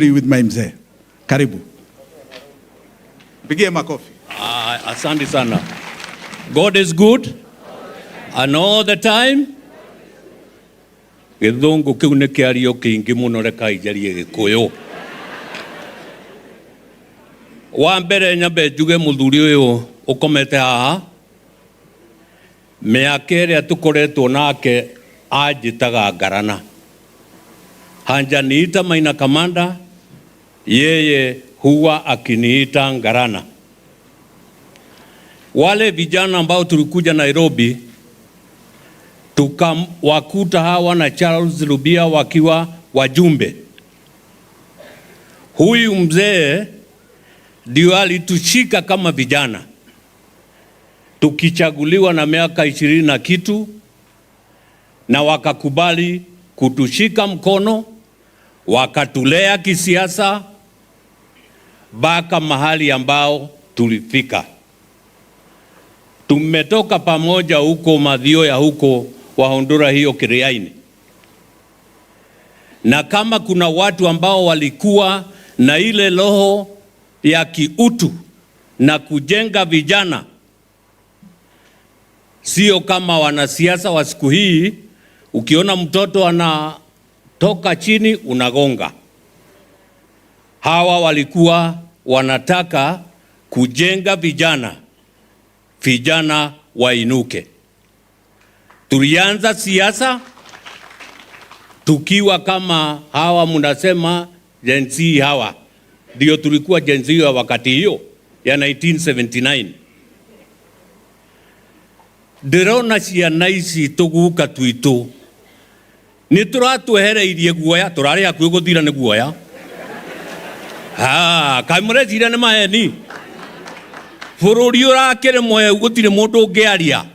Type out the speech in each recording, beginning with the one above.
with my mzee. Karibu. Pigie makofi. Asante sana. God is good and all the time. Githungu kiu ni kiario kingi muno reka ijarie Gikuyu. Wa mbere nyambe njuge muthuri uyu ukomete haha miaka iria tukoretwo nake anjitaga Ngarana. Hajaniita Maina Kamanda, yeye huwa akiniita Ngarana. Wale vijana ambao tulikuja Nairobi tukawakuta hawa na Charles Rubia wakiwa wajumbe. Huyu mzee ndio alitushika kama vijana tukichaguliwa na miaka 20 na kitu, na wakakubali kutushika mkono, wakatulea kisiasa mpaka mahali ambao tulifika. Tumetoka pamoja huko Mathioya huko Wahondora hiyo Kiriaini. Na kama kuna watu ambao walikuwa na ile roho ya kiutu na kujenga vijana, sio kama wanasiasa wa siku hii, ukiona mtoto anatoka chini unagonga. Hawa walikuwa wanataka kujenga vijana wainuke. Tulianza siasa tukiwa kama hawa mnasema Gen Z hawa. Ndio tulikuwa Gen Z wa wakati hiyo ya 1979. Ndirona ciana ici tuguka twitu ni turatuehereirie guoya, turari hakuhi guthira ni guoya. Kai mureciria ni maheni. Bururi urakire moyo gutire mundu ungiaria.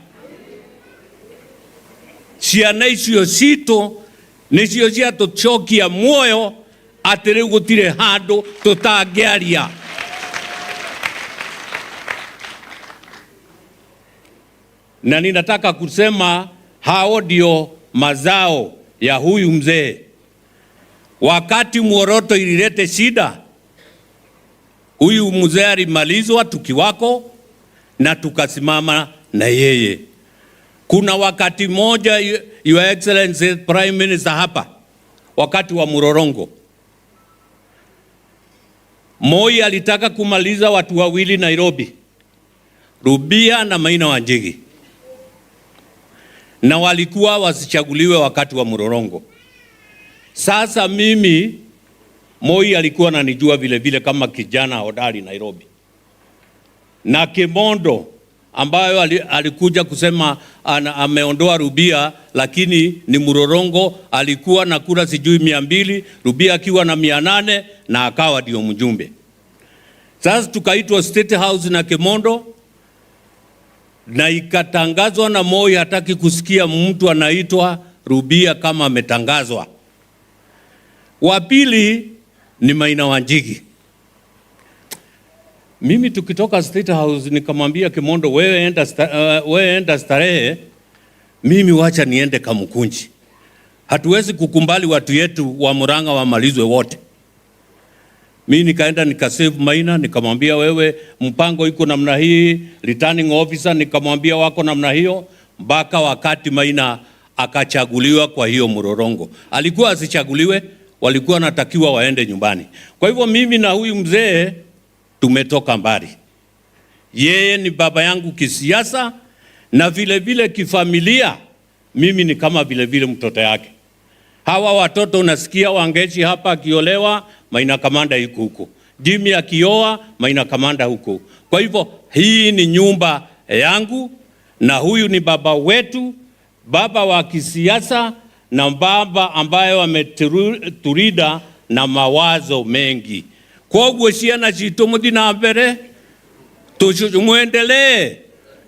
Ciana icio citu nicio cia tucokia muoyo ati riu gutire handu tutangiaria. Na ninataka kusema hao ndio mazao ya huyu mzee. Wakati Muoroto ililete shida, huyu mzee alimalizwa tukiwako na tukasimama na yeye. Kuna wakati moja, Your Excellency Prime Minister, hapa wakati wa Murorongo, Moi alitaka kumaliza watu wawili Nairobi, Rubia na Maina Wanjigi, na walikuwa wasichaguliwe wakati wa Murorongo. Sasa mimi, Moi alikuwa ananijua vile vile kama kijana hodari Nairobi. Na Kimondo ambayo alikuja kusema ameondoa Rubia lakini ni Murorongo, alikuwa na kura sijui 200, Rubia akiwa na 800 na akawa ndio mjumbe. Sasa tukaitwa State House na Kimondo, na ikatangazwa na Moi hataki kusikia mtu anaitwa Rubia kama ametangazwa. Wa pili ni Maina Wanjigi. Mimi tukitoka State House nikamwambia Kimondo, wewe enda starehe, mimi wacha niende Kamukunji. Hatuwezi kukumbali watu yetu wa Murang'a wamalizwe wote. Mimi nikaenda nikasave Maina, nikamwambia wewe mpango iko namna hii, returning officer nikamwambia wako namna hiyo, mpaka wakati Maina akachaguliwa. Kwa hiyo Murorongo alikuwa asichaguliwe, walikuwa natakiwa waende nyumbani. Kwa hivyo mimi na huyu mzee tumetoka mbali. Yeye ni baba yangu kisiasa na vile vile kifamilia. Mimi ni kama vile vile mtoto yake. Hawa watoto unasikia Wangechi hapa akiolewa, Maina Kamanda yuko huko. Jimmy akioa, Maina Kamanda huko. Kwa hivyo hii ni nyumba yangu na huyu ni baba wetu, baba wa kisiasa na baba ambaye ameturida na mawazo mengi. Kwa hivyo ciana citu muthi na mbere, muendelee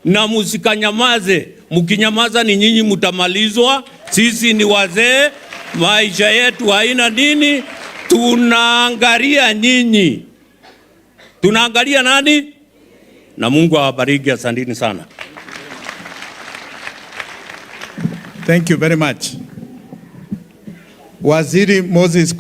na musikanyamaze. Mkinyamaza ni nyinyi mtamalizwa. Sisi ni wazee, maisha yetu haina nini, tunaangalia nyinyi. Tunaangalia nani? Na Mungu awabariki, asanteni sana. Thank you very much. Waziri Moses